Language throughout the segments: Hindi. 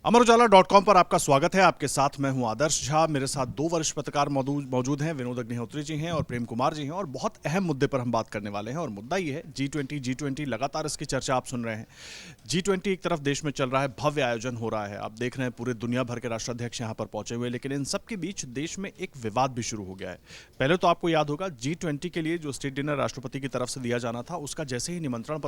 अमरउजाला.com पर आपका स्वागत है। आपके साथ मैं हूं आदर्श झा। मेरे साथ दो वरिष्ठ पत्रकार मौजूद हैं। विनोद अग्निहोत्री जी हैं और प्रेम कुमार जी हैं और बहुत अहम मुद्दे पर हम बात करने वाले हैं। और मुद्दा ये है G20 लगातार इसकी चर्चा आप सुन रहे हैं। G20 एक तरफ देश में चल रहा है, भव्य आयोजन हो रहा है। आप देख रहे हैं पूरे दुनिया भर के राष्ट्राध्यक्ष यहाँ पर पहुंचे हुए, लेकिन इन सब के बीच देश में एक विवाद भी शुरू हो गया है। पहले तो आपको याद होगा G20 के लिए जो स्टेट डिनर राष्ट्रपति की तरफ से दिया जाना था, उसका जैसे ही निमंत्रण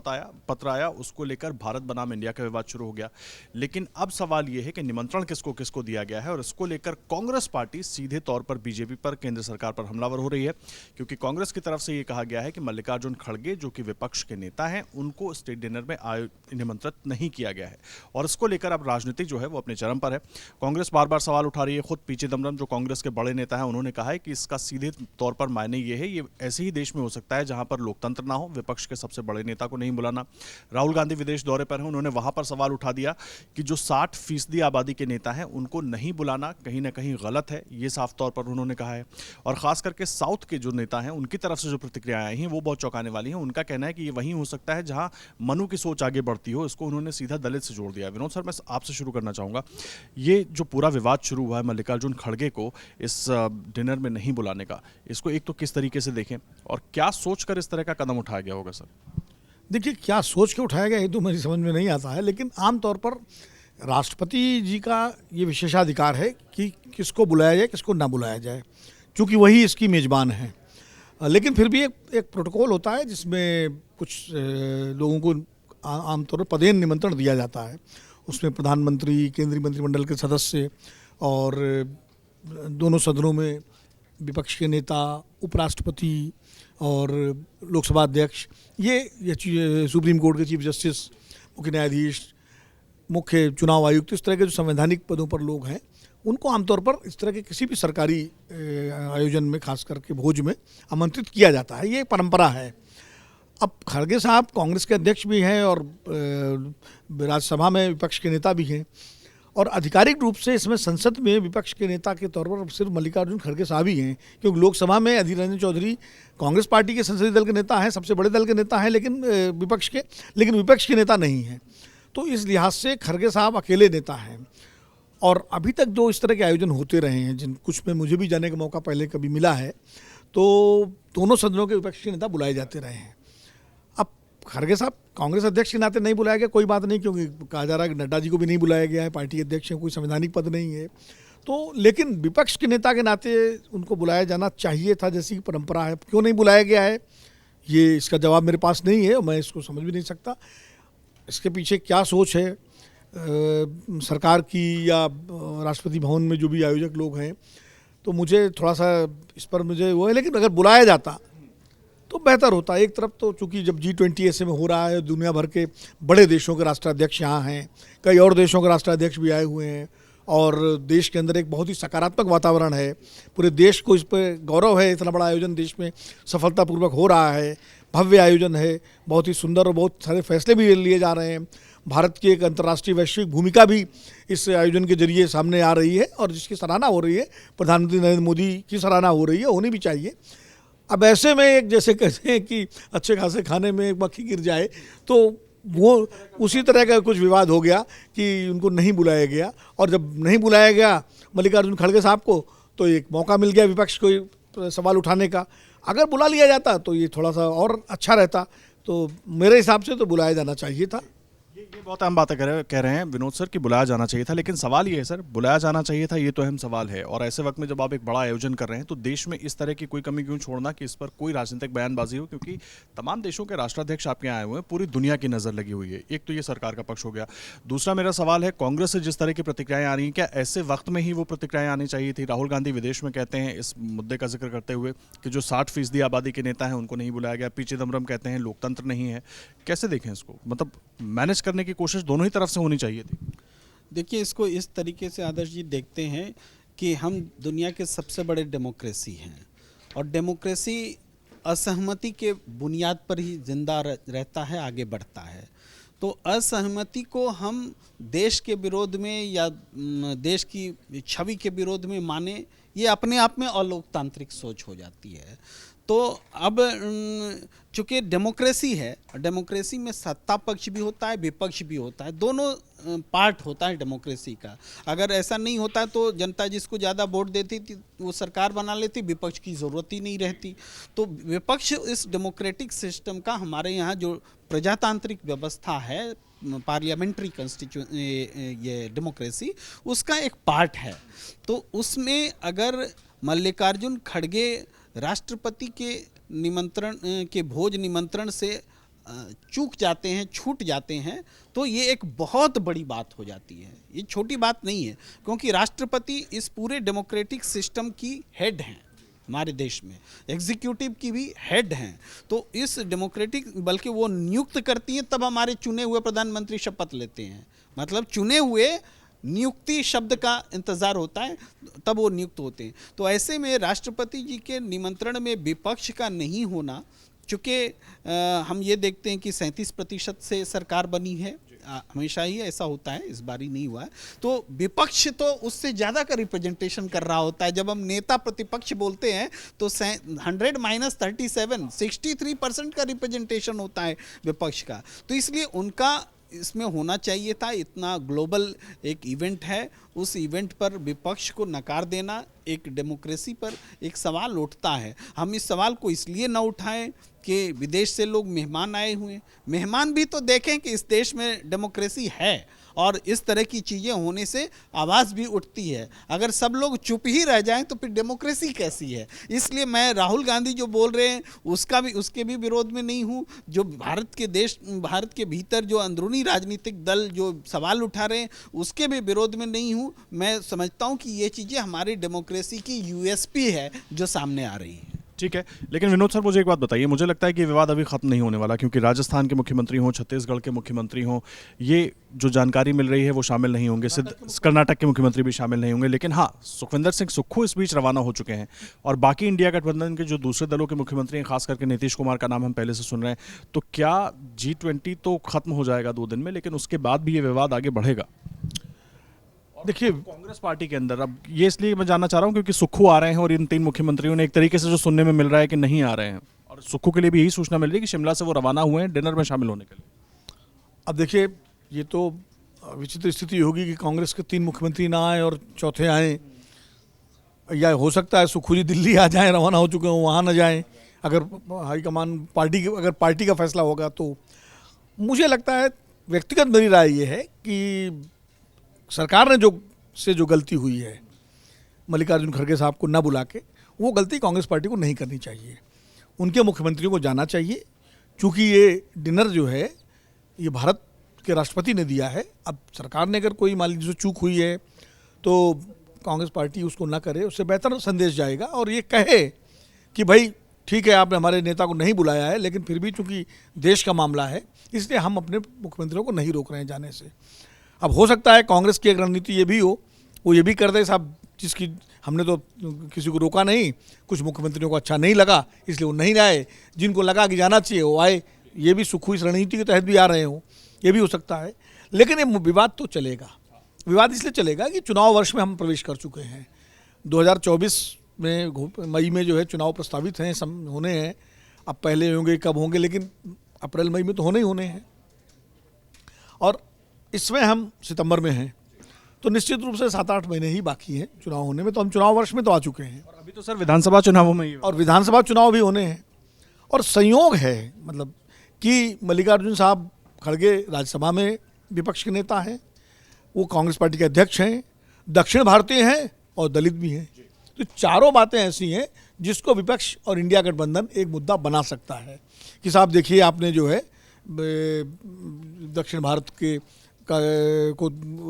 पत्र आया, उसको लेकर भारत बनाम इंडिया का विवाद शुरू हो गया। लेकिन अब सवाल यह है कि निमंत्रण किसको किसको दिया गया है, और इसको लेकर कांग्रेस पार्टी सीधे तौर पर बीजेपी पर, केंद्र सरकार पर हमलावर हो रही है। क्योंकि कांग्रेस की तरफ से यह कहा गया है कि मल्लिकार्जुन खड़गे, जो कि विपक्ष के नेता हैं, उनको स्टेट डिनर में निमंत्रित नहीं किया गया है। और इसको लेकर अब राजनीति जो है वो अपने चरम पर है। कांग्रेस बार बार सवाल उठा रही है। खुद पी चिदम्बरम, जो कांग्रेस के बड़े नेता हैं, उन्होंने कहा है कि इसका सीधे तौर पर मायने ये है, ये ऐसे ही देश में हो सकता है जहां पर लोकतंत्र ना हो, विपक्ष के सबसे बड़े नेता को नहीं बुलाना। राहुल गांधी विदेश दौरे पर हैं, उन्होंने वहां पर सवाल उठा दिया कि जो 60% आबादी के नेता हैं, उनको नहीं बुलाना कहीं ना कहीं गलत है, ये साफ तौर पर उन्होंने कहा है। और खास करके साउथ के जो नेता हैं, उनकी तरफ से जो प्रतिक्रियाएं आई हैं वो बहुत चौंकाने वाली हैं। उनका कहना है कि ये वहीं हो सकता है जहां मनु की सोच आगे बढ़ती हो। इसको उन्होंने सीधा दलित से जोड़ दिया। विनोद सर, मैं आपसे शुरू करना चाहूंगा। ये जो पूरा विवाद शुरू हुआ है मल्लिकार्जुन खड़गे को इस डिनर में नहीं बुलाने का, इसको एक तो किस तरीके से देखें और क्या सोचकर इस तरह का कदम उठाया गया होगा सर? देखिए, क्या सोच के उठाया गया ये तो मेरी समझ में नहीं आता है, लेकिन आमतौर पर राष्ट्रपति जी का ये विशेषाधिकार है कि किसको बुलाया जाए, किसको ना बुलाया जाए, क्योंकि वही इसकी मेज़बान है। लेकिन फिर भी एक प्रोटोकॉल होता है जिसमें कुछ लोगों को आमतौर पर पदेन निमंत्रण दिया जाता है। उसमें प्रधानमंत्री, केंद्रीय मंत्रिमंडल के सदस्य और दोनों सदनों में विपक्ष के नेता, उपराष्ट्रपति और लोकसभा अध्यक्ष, ये सुप्रीम कोर्ट के चीफ जस्टिस, मुख्य न्यायाधीश, मुख्य चुनाव आयुक्त, इस तरह के जो संवैधानिक पदों पर लोग हैं, उनको आमतौर पर इस तरह के किसी भी सरकारी आयोजन में, खास करके भोज में, आमंत्रित किया जाता है। ये परंपरा है। अब खड़गे साहब कांग्रेस के अध्यक्ष भी हैं और राज्यसभा में विपक्ष के नेता भी हैं, और आधिकारिक रूप से इसमें संसद में विपक्ष के नेता के तौर पर सिर्फ मल्लिकार्जुन खड़गे साहब ही हैं, क्योंकि लोकसभा में अधीर रंजन चौधरी कांग्रेस पार्टी के संसदीय दल के नेता हैं, सबसे बड़े दल के नेता हैं, लेकिन विपक्ष के नेता नहीं हैं। तो इस लिहाज से खड़गे साहब अकेले नेता हैं। और अभी तक जो इस तरह के आयोजन होते रहे हैं, जिन कुछ में मुझे भी जाने का मौका पहले कभी मिला है, तो दोनों सदनों के विपक्ष के नेता बुलाए जाते रहे हैं। अब खड़गे साहब कांग्रेस अध्यक्ष के नाते नहीं बुलाया गया, कोई बात नहीं, क्योंकि कहा जा रहा है कि नड्डा जी को भी नहीं बुलाया गया है, पार्टी अध्यक्ष हैं, कोई संवैधानिक पद नहीं है। तो लेकिन विपक्ष के नेता के नाते उनको बुलाया जाना चाहिए था, जैसी परंपरा है। क्यों नहीं बुलाया गया है, ये इसका जवाब मेरे पास नहीं है, मैं इसको समझ भी नहीं सकता। इसके पीछे क्या सोच है सरकार की या राष्ट्रपति भवन में जो भी आयोजक लोग हैं, तो मुझे थोड़ा सा इस पर मुझे वो है। लेकिन अगर बुलाया जाता तो बेहतर होता। एक तरफ तो चूंकि जब G20 ऐसे में हो रहा है, दुनिया भर के बड़े देशों के राष्ट्राध्यक्ष यहाँ हैं, कई और देशों के राष्ट्राध्यक्ष भी आए हुए हैं, और देश के अंदर एक बहुत ही सकारात्मक वातावरण है। पूरे देश को इस पर गौरव है, इतना बड़ा आयोजन देश में सफलतापूर्वक हो रहा है, भव्य आयोजन है, बहुत ही सुंदर, और बहुत सारे फैसले भी लिए जा रहे हैं। भारत की एक अंतर्राष्ट्रीय वैश्विक भूमिका भी इस आयोजन के जरिए सामने आ रही है, और जिसकी सराहना हो रही है। प्रधानमंत्री नरेंद्र मोदी की सराहना हो रही है, होनी भी चाहिए। अब ऐसे में एक, जैसे कहते हैं कि अच्छे खासे खाने में एक मक्खी गिर जाए, तो वो उसी तरह का कुछ विवाद हो गया कि उनको नहीं बुलाया गया। और जब नहीं बुलाया गया मल्लिकार्जुन खड़गे साहब को, तो एक मौका मिल गया विपक्ष को सवाल उठाने का। अगर बुला लिया जाता तो ये थोड़ा सा और अच्छा रहता। तो मेरे हिसाब से तो बुलाया जाना चाहिए था। ये बहुत अहम बातें कह रहे हैं विनोद सर कि बुलाया जाना चाहिए था, लेकिन सवाल ये है सर, बुलाया जाना चाहिए था, ये तो अहम सवाल है। और ऐसे वक्त में जब आप एक बड़ा आयोजन कर रहे हैं, तो देश में इस तरह की कोई कमी क्यों छोड़ना कि इस पर कोई राजनीतिक बयानबाजी हो? क्योंकि तमाम देशों के राष्ट्राध्यक्ष आपके यहाँ आए हुए हैं, पूरी दुनिया की नज़र लगी हुई है। एक तो ये सरकार का पक्ष हो गया। दूसरा मेरा सवाल है, कांग्रेस से जिस तरह की प्रतिक्रियाएं आ रही हैं, क्या ऐसे वक्त में ही वो प्रतिक्रियाएं आनी चाहिए थी? राहुल गांधी विदेश में कहते हैं इस मुद्दे का जिक्र करते हुए कि जो 60% आबादी के नेता हैं उनको नहीं बुलाया गया। पी चिदम्बरम कहते हैं लोकतंत्र नहीं है। कैसे देखें इसको? मतलब मैनेज करने की कोशिश दोनों ही तरफ से होनी चाहिए थी। देखिए, इसको इस तरीके से आदर्श जी देखते हैं कि हम दुनिया के सबसे बड़े डेमोक्रेसी हैं, और डेमोक्रेसी असहमति के बुनियाद पर ही जिंदा रहता है, आगे बढ़ता है। तो असहमति को हम देश के विरोध में या देश की छवि के विरोध में माने, ये अपने आप में अलोकतांत्रिक सोच हो जाती है। तो अब चूंकि डेमोक्रेसी है, डेमोक्रेसी में सत्ता पक्ष भी होता है, विपक्ष भी होता है, दोनों पार्ट होता है डेमोक्रेसी का। अगर ऐसा नहीं होता तो जनता जिसको ज़्यादा वोट देती थी वो सरकार बना लेती, विपक्ष की ज़रूरत ही नहीं रहती। तो विपक्ष इस डेमोक्रेटिक सिस्टम का, हमारे यहाँ जो प्रजातांत्रिक व्यवस्था है, पार्लियामेंट्री ये डेमोक्रेसी, उसका एक पार्ट है। तो उसमें अगर मल्लिकार्जुन खड़गे राष्ट्रपति के निमंत्रण के भोज निमंत्रण से चूक जाते हैं, छूट जाते हैं, तो ये एक बहुत बड़ी बात हो जाती है। ये छोटी बात नहीं है, क्योंकि राष्ट्रपति इस पूरे डेमोक्रेटिक सिस्टम की हेड हैं हमारे देश में, एग्जीक्यूटिव की भी हेड हैं। तो इस डेमोक्रेटिक, बल्कि वो नियुक्त करती हैं, तब हमारे चुने हुए प्रधानमंत्री शपथ लेते हैं। मतलब चुने हुए, नियुक्ति शब्द का इंतज़ार होता है, तब वो नियुक्त होते हैं। तो ऐसे में राष्ट्रपति जी के निमंत्रण में विपक्ष का नहीं होना, चूँकि हम ये देखते हैं कि 37% से सरकार बनी है, हमेशा ही ऐसा होता है, इस बार ही नहीं हुआ है। तो विपक्ष तो उससे ज़्यादा का रिप्रेजेंटेशन कर रहा होता है। जब हम नेता प्रतिपक्ष बोलते हैं तो 100 - 37, 63% का रिप्रेजेंटेशन होता है विपक्ष का। तो इसलिए उनका इसमें होना चाहिए था। इतना ग्लोबल एक इवेंट है, उस इवेंट पर विपक्ष को नकार देना, एक डेमोक्रेसी पर एक सवाल उठता है। हम इस सवाल को इसलिए न उठाएं कि विदेश से लोग मेहमान आए हुए हैं। मेहमान भी तो देखें कि इस देश में डेमोक्रेसी है, और इस तरह की चीज़ें होने से आवाज़ भी उठती है। अगर सब लोग चुप ही रह जाएं तो फिर डेमोक्रेसी कैसी है। इसलिए मैं राहुल गांधी जो बोल रहे हैं उसके भी विरोध में नहीं हूँ। जो भारत के भीतर जो अंदरूनी राजनीतिक दल जो सवाल उठा रहे हैं उसके भी विरोध में नहीं हूँ। मैं समझता हूँ कि ये चीज़ें हमारी डेमोक्रेसी की यूएसपी है जो सामने आ रही है। ठीक है, लेकिन विनोद सर मुझे एक बात बताइए, मुझे लगता है कि विवाद अभी खत्म नहीं होने वाला, क्योंकि राजस्थान के मुख्यमंत्री हों, छत्तीसगढ़ के मुख्यमंत्री हों, ये जो जानकारी मिल रही है वो शामिल नहीं होंगे, कर्नाटक के मुख्यमंत्री भी शामिल नहीं होंगे। लेकिन हाँ, सुखविंदर सिंह सुक्खू इस बीच रवाना हो चुके हैं, और बाकी इंडिया गठबंधन के जो दूसरे दलों के मुख्यमंत्री हैं, खास करके नीतीश कुमार का नाम हम पहले से सुन रहे हैं। तो क्या G20 तो खत्म हो जाएगा 2 दिन में, लेकिन उसके बाद भी ये विवाद आगे बढ़ेगा? देखिए, कांग्रेस पार्टी के अंदर अब ये इसलिए मैं जानना चाह रहा हूं क्योंकि सुक्खू आ रहे हैं और इन 3 मुख्यमंत्रियों ने एक तरीके से जो सुनने में मिल रहा है कि नहीं आ रहे हैं, और सुक्खू के लिए भी यही सूचना मिल रही है कि शिमला से वो रवाना हुए हैं डिनर में शामिल होने के लिए। अब देखिए, ये तो विचित्र स्थिति होगी कि कांग्रेस के 3 मुख्यमंत्री ना आए और चौथे आए, या हो सकता है सुक्खू जी दिल्ली आ जाएं, रवाना हो चुके हों, वहाँ ना जाएं। अगर हाईकमान पार्टी का फैसला होगा तो मुझे लगता है, व्यक्तिगत मेरी राय ये है कि सरकार ने जो गलती हुई है मल्लिकार्जुन खड़गे साहब को न बुला के, वो गलती कांग्रेस पार्टी को नहीं करनी चाहिए। उनके मुख्यमंत्रियों को जाना चाहिए, क्योंकि ये डिनर जो है ये भारत के राष्ट्रपति ने दिया है। अब सरकार ने अगर कोई मान लीजिए चूक हुई है तो कांग्रेस पार्टी उसको ना करे, उससे बेहतर संदेश जाएगा, और ये कहे कि भाई ठीक है, आपने हमारे नेता को नहीं बुलाया है, लेकिन फिर भी चूंकि देश का मामला है इसलिए हम अपने मुख्यमंत्रियों को नहीं रोक रहे हैं जाने से। अब हो सकता है कांग्रेस की एक रणनीति ये भी हो, वो ये भी कर दे साहब, जिसकी हमने तो किसी को रोका नहीं, कुछ मुख्यमंत्रियों को अच्छा नहीं लगा इसलिए वो नहीं आए, जिनको लगा कि जाना चाहिए वो आए। ये भी सुक्खू इस रणनीति के तहत भी आ रहे हों, ये भी हो सकता है। लेकिन ये विवाद तो चलेगा। विवाद इसलिए चलेगा कि चुनाव वर्ष में हम प्रवेश कर चुके हैं। 2024 में मई में जो है चुनाव प्रस्तावित हैं, होने हैं। अब पहले होंगे कब होंगे, लेकिन अप्रैल मई में तो होने ही होने हैं, और इसमें हम सितंबर में हैं, तो निश्चित रूप से 7-8 महीने ही बाकी हैं चुनाव होने में। तो हम चुनाव वर्ष में तो आ चुके हैं, और अभी तो सर विधानसभा चुनावों में ही, और विधानसभा चुनाव भी होने हैं। और संयोग है मतलब कि मल्लिकार्जुन साहब खड़गे राज्यसभा में विपक्ष के नेता हैं, वो कांग्रेस पार्टी के अध्यक्ष हैं, दक्षिण भारतीय हैं और दलित भी हैं। तो चारों बातें ऐसी हैं जिसको विपक्ष और इंडिया गठबंधन एक मुद्दा बना सकता है कि साहब देखिए, आपने जो है दक्षिण भारत के को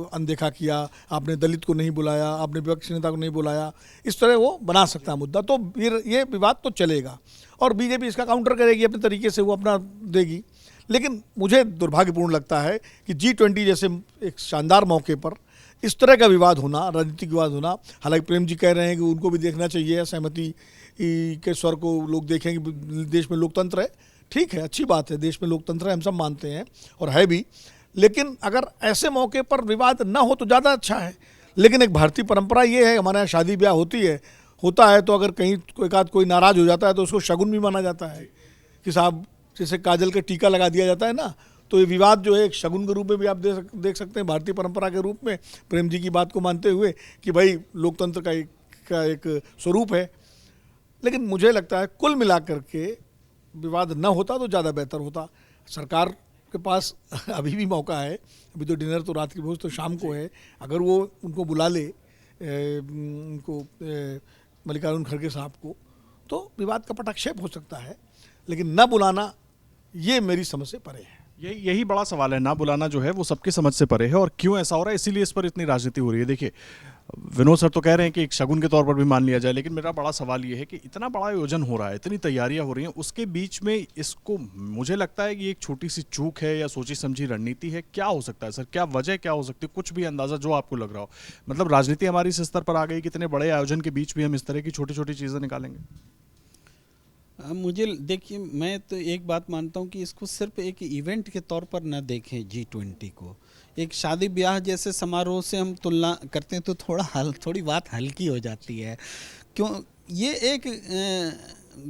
अनदेखा किया, आपने दलित को नहीं बुलाया, आपने विपक्ष नेता को नहीं बुलाया, इस तरह वो बना सकता है मुद्दा। तो ये विवाद तो चलेगा, और बीजेपी इसका काउंटर करेगी अपने तरीके से, वो अपना देगी। लेकिन मुझे दुर्भाग्यपूर्ण लगता है कि G20 जैसे एक शानदार मौके पर इस तरह का विवाद होना, राजनीतिक विवाद होना। हालांकि प्रेम जी कह रहे हैं कि उनको भी देखना चाहिए, सहमति के स्वर को लोग देखें कि देश में लोकतंत्र है। ठीक है, अच्छी बात है, देश में लोकतंत्र है, हम सब मानते हैं और है भी। लेकिन अगर ऐसे मौके पर विवाद ना हो तो ज़्यादा अच्छा है। लेकिन एक भारतीय परंपरा ये है, हमारे यहाँ शादी ब्याह होती है, होता है तो अगर कहीं एक आध कोई नाराज हो जाता है तो उसको शगुन भी माना जाता है कि साहब जैसे काजल का टीका लगा दिया जाता है ना, तो ये विवाद जो है एक शगुन के रूप में भी आप देख सकते हैं भारतीय परंपरा के रूप में, प्रेम जी की बात को मानते हुए कि भाई लोकतंत्र का एक स्वरूप है। लेकिन मुझे लगता है कुल मिलाकर के विवाद न होता तो ज़्यादा बेहतर होता। सरकार के पास अभी भी मौका है, अभी तो डिनर तो रात की भोज तो शाम को है, अगर वो उनको बुला ले उनको मल्लिकार्जुन खड़गे साहब को, तो विवाद का पटाक्षेप हो सकता है, लेकिन न बुलाना ये मेरी समझ से परे है। यही बड़ा सवाल है, ना बुलाना जो है वो सबकी समझ से परे है। और क्यों ऐसा हो रहा है, इसीलिए इस पर इतनी राजनीति हो रही है। देखिए विनोद सर तो कह रहे हैं कि एक शगुन के तौर पर भी मान लिया जाए, लेकिन मेरा बड़ा सवाल ये है कि इतना बड़ा आयोजन हो रहा है, इतनी तैयारियां हो रही हैं, उसके बीच में इसको मुझे लगता है कि एक छोटी सी चूक है या सोची समझी रणनीति है। क्या हो सकता है सर, क्या वजह क्या हो सकती है, कुछ भी अंदाजा जो आपको लग रहा हो? मतलब राजनीति हमारी इस स्तर पर आ गई कि इतने बड़े आयोजन के बीच भी हम इस तरह की छोटी छोटी चीज़ें निकालेंगे। मुझे देखिए, मैं तो एक बात मानता हूँ कि इसको सिर्फ एक इवेंट के तौर पर न देखें। G20 को एक शादी ब्याह जैसे समारोह से हम तुलना करते हैं तो थोड़ी बात हल्की हो जाती है। क्यों, ये एक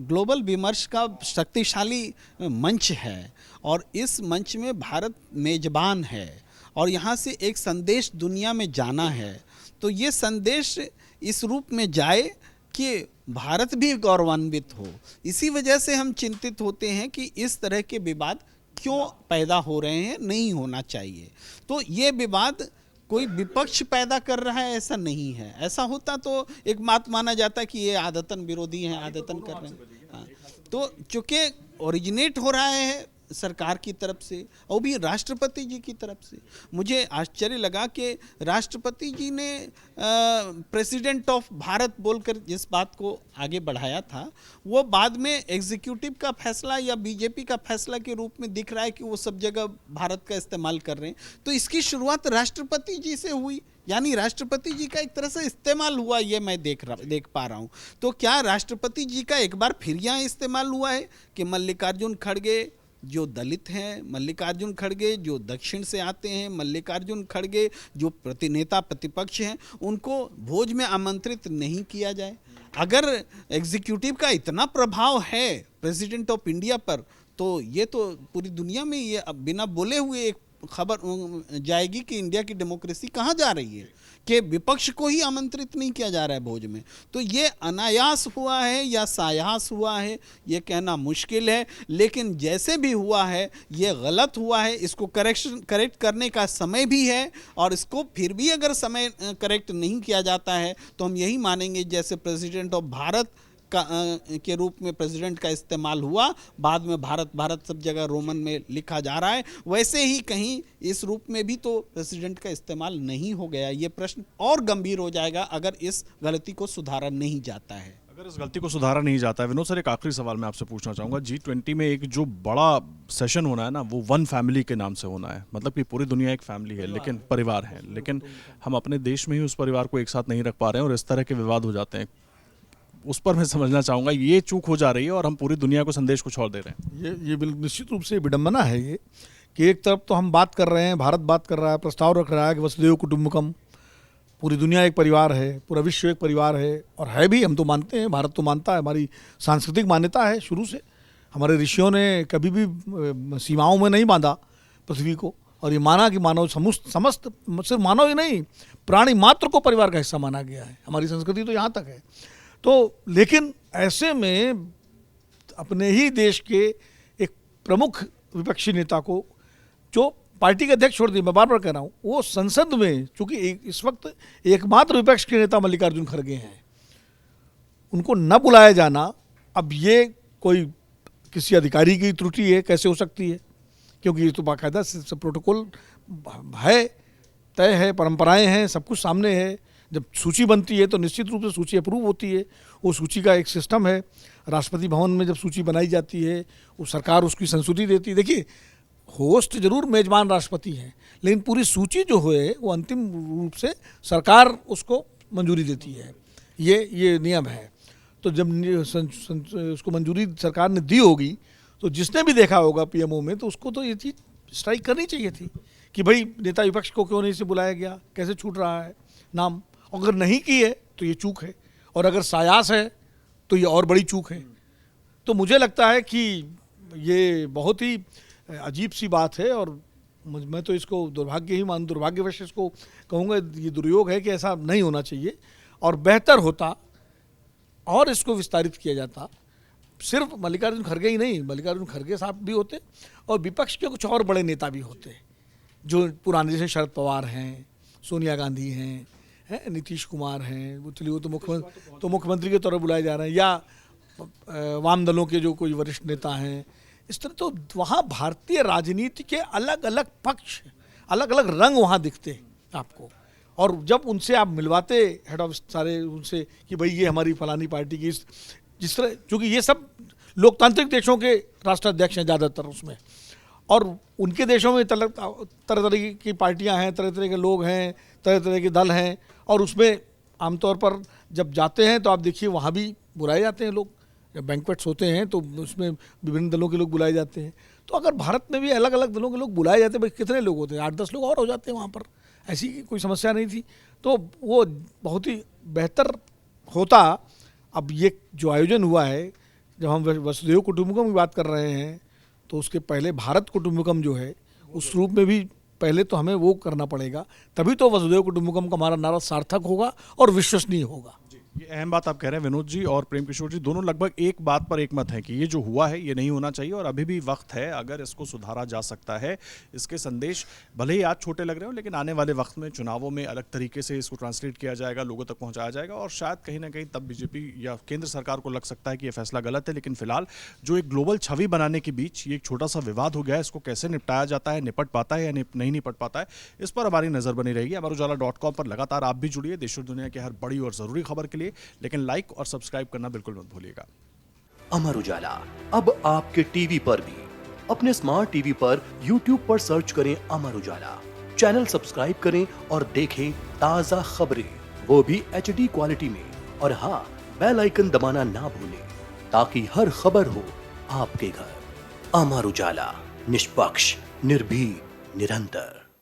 ग्लोबल विमर्श का शक्तिशाली मंच है और इस मंच में भारत मेजबान है और यहाँ से एक संदेश दुनिया में जाना है। तो ये संदेश इस रूप में जाए कि भारत भी गौरवान्वित हो। इसी वजह से हम चिंतित होते हैं कि इस तरह के विवाद क्यों पैदा हो रहे हैं, नहीं होना चाहिए। तो ये विवाद कोई विपक्ष पैदा कर रहा है ऐसा नहीं है। ऐसा होता तो एक बात माना जाता कि ये आदतन विरोधी हैं, आदतन कर रहे हैं। हाँ, तो चूँकि ओरिजिनेट हो रहा है सरकार की तरफ से और भी राष्ट्रपति जी की तरफ से। मुझे आश्चर्य लगा कि राष्ट्रपति जी ने प्रेसिडेंट ऑफ भारत बोलकर जिस बात को आगे बढ़ाया था, वो बाद में एग्जीक्यूटिव का फैसला या बीजेपी का फैसला के रूप में दिख रहा है कि वो सब जगह भारत का इस्तेमाल कर रहे हैं। तो इसकी शुरुआत राष्ट्रपति जी से हुई, यानी राष्ट्रपति जी का एक तरह से इस्तेमाल हुआ, ये मैं देख पा रहा हूँ। तो क्या राष्ट्रपति जी का एक बार फिर यहाँ इस्तेमाल हुआ है कि मल्लिकार्जुन खड़गे जो दलित हैं, मल्लिकार्जुन खड़गे जो दक्षिण से आते हैं, मल्लिकार्जुन खड़गे जो प्रतिनेता प्रतिपक्ष हैं, उनको भोज में आमंत्रित नहीं किया जाए? अगर एग्जीक्यूटिव का इतना प्रभाव है प्रेसिडेंट ऑफ इंडिया पर, तो ये तो पूरी दुनिया में ये अब बिना बोले हुए एक खबर जाएगी कि इंडिया की डेमोक्रेसी कहाँ जा रही है, कि विपक्ष को ही आमंत्रित नहीं किया जा रहा है भोज में। तो ये अनायास हुआ है या सायास हुआ है ये कहना मुश्किल है, लेकिन जैसे भी हुआ है ये गलत हुआ है। इसको करेक्ट करने का समय भी है और इसको फिर भी अगर समय करेक्ट नहीं किया जाता है तो हम यही मानेंगे जैसे प्रेसिडेंट ऑफ भारत के रूप में प्रेसिडेंट का इस्तेमाल हुआ, बाद में भारत सब जगह रोमन में लिखा जा रहा है, वैसे ही कहीं इस रूप में भी तो प्रेसिडेंट का इस्तेमाल नहीं हो गया। ये प्रश्न और गंभीर हो जाएगा अगर इस गलती को सुधारा नहीं जाता है। अगर इस गलती को सुधारा नहीं जाता है। विनोद सर, एक आखिरी सवाल मैं आपसे पूछना चाहूँगा। G20 में एक जो बड़ा सेशन होना है ना, वो वन फैमिली के नाम से होना है। मतलब कि पूरी दुनिया एक फैमिली है, लेकिन परिवार है, लेकिन हम अपने देश में ही उस परिवार को एक साथ नहीं रख पा रहे हैं और इस तरह के विवाद हो जाते हैं। उस पर मैं समझना चाहूँगा, ये चूक हो जा रही है और हम पूरी दुनिया को संदेश कुछ और दे रहे हैं। ये बिल्कुल निश्चित रूप से विडम्बना है ये कि एक तरफ तो हम बात कर रहे हैं, भारत बात कर रहा है, प्रस्ताव रख रहा है कि वसुधैव कुटुंबकम, पूरी दुनिया एक परिवार है, पूरा विश्व एक परिवार है, और है भी। हम तो मानते हैं, भारत तो मानता है, हमारी सांस्कृतिक मान्यता है शुरू से। हमारे ऋषियों ने कभी भी सीमाओं में नहीं बांधा पृथ्वी को, और ये माना कि मानव समस्त, सिर्फ मानव ही नहीं, प्राणी मात्र को परिवार का हिस्सा माना गया है। हमारी संस्कृति तो यहाँ तक है। तो लेकिन ऐसे में अपने ही देश के एक प्रमुख विपक्षी नेता को, जो पार्टी के अध्यक्ष छोड़ दिए, मैं बार बार कह रहा हूँ, वो संसद में, चूंकि इस वक्त एकमात्र विपक्ष के नेता मल्लिकार्जुन खड़गे हैं, उनको न बुलाया जाना, अब ये कोई किसी अधिकारी की त्रुटि है कैसे हो सकती है? क्योंकि ये तो बाकायदा प्रोटोकॉल है, तय है, परंपराएं हैं, सब कुछ सामने है। जब सूची बनती है तो निश्चित रूप से सूची अप्रूव होती है, वो सूची का एक सिस्टम है। राष्ट्रपति भवन में जब सूची बनाई जाती है, वो सरकार उसकी संस्तुति देती है। देखिए, होस्ट जरूर मेजबान राष्ट्रपति हैं, लेकिन पूरी सूची जो है वो अंतिम रूप से सरकार उसको मंजूरी देती है। ये नियम है। तो जब उसको मंजूरी सरकार ने दी होगी, तो जिसने भी देखा होगा पीएमओ में, तो उसको तो ये चीज़ स्ट्राइक करनी चाहिए थी कि भाई नेता विपक्ष को क्यों नहीं से बुलाया गया, कैसे छूट रहा है नाम। अगर नहीं की है तो ये चूक है, और अगर सायास है तो ये और बड़ी चूक है। तो मुझे लगता है कि ये बहुत ही अजीब सी बात है और मैं तो इसको दुर्भाग्य ही मान दुर्भाग्यवश इसको कहूँगा, ये दुर्योग है कि ऐसा नहीं होना चाहिए और बेहतर होता और इसको विस्तारित किया जाता। सिर्फ मल्लिकार्जुन खड़गे ही नहीं, मल्लिकार्जुन खड़गे साहब भी होते और विपक्ष के कुछ और बड़े नेता भी होते जो पुराने, जैसे शरद पवार हैं, सोनिया गांधी हैं, नीतीश कुमार हैं, वो चलिए वो तो मुख्यमंत्री के तौर पर बुलाए जा रहे हैं, या वाम दलों के जो कोई वरिष्ठ नेता हैं। इस तरह तो वहाँ भारतीय राजनीति के अलग अलग पक्ष, अलग अलग रंग वहाँ दिखते हैं आपको। और जब उनसे आप मिलवाते हेड ऑफ सारे उनसे कि भाई ये हमारी फलानी पार्टी की, जिस तरह, चूँकि ये सब लोकतांत्रिक देशों के राष्ट्राध्यक्ष हैं ज़्यादातर उसमें, और उनके देशों में तरह तरह की पार्टियां हैं, तरह तरह के लोग हैं, तरह तरह के दल हैं, और उसमें आमतौर पर जब जाते हैं तो आप देखिए वहाँ भी बुलाए जाते हैं लोग। जब बैंक्वेट्स होते हैं तो उसमें विभिन्न दलों के लोग बुलाए जाते हैं। तो अगर भारत में भी अलग अलग दलों के लोग बुलाए जाते हैं, भाई कितने लोग होते हैं, 8-10 लोग और हो जाते हैं वहाँ पर, ऐसी कोई समस्या नहीं थी, तो वो बहुत ही बेहतर होता। अब ये जो आयोजन हुआ है, जब हम वसुधैव कुटुंबकम की बात कर रहे हैं, तो उसके पहले भारत कुटुंबकम जो है उस रूप में भी पहले तो हमें वो करना पड़ेगा, तभी तो वसुधैव कुटुंबकम का हमारा नारा सार्थक होगा और विश्वसनीय होगा। ये अहम बात आप कह रहे हैं विनोद जी, और प्रेम किशोर जी दोनों लगभग एक बात पर एक मत है कि ये जो हुआ है ये नहीं होना चाहिए और अभी भी वक्त है, अगर इसको सुधारा जा सकता है। इसके संदेश भले ही आज छोटे लग रहे हो, लेकिन आने वाले वक्त में चुनावों में अलग तरीके से इसको ट्रांसलेट किया जाएगा, लोगों तक पहुंचाया जाएगा, और शायद कहीं ना कहीं तब बीजेपी या केंद्र सरकार को लग सकता है कि ये फैसला गलत है। लेकिन फिलहाल जो एक ग्लोबल छवि बनाने के बीच ये एक छोटा सा विवाद हो गया है, इसको कैसे निपटाया जाता है, निपट पाता है या नहीं निपट पाता है, इस पर हमारी नजर बनी रहेगी। अमरुजाला.com पर लगातार आप भी जुड़िए देश और दुनिया की हर बड़ी और जरूरी खबर के लिए, लेकिन लाइक और सब्सक्राइब करना बिल्कुल मत भूलिएगा। अमर उजाला अब आपके टीवी पर भी। अपने स्मार्ट टीवी पर YouTube पर सर्च करें अमर उजाला, चैनल सब्सक्राइब करें और देखें ताजा खबरें, वो भी HD क्वालिटी में। और हाँ, बेल आइकन दबाना ना भूलें ताकि हर खबर हो आपके घर। अमर उजाला, निष्पक्ष, निर्भीक, निरंतर।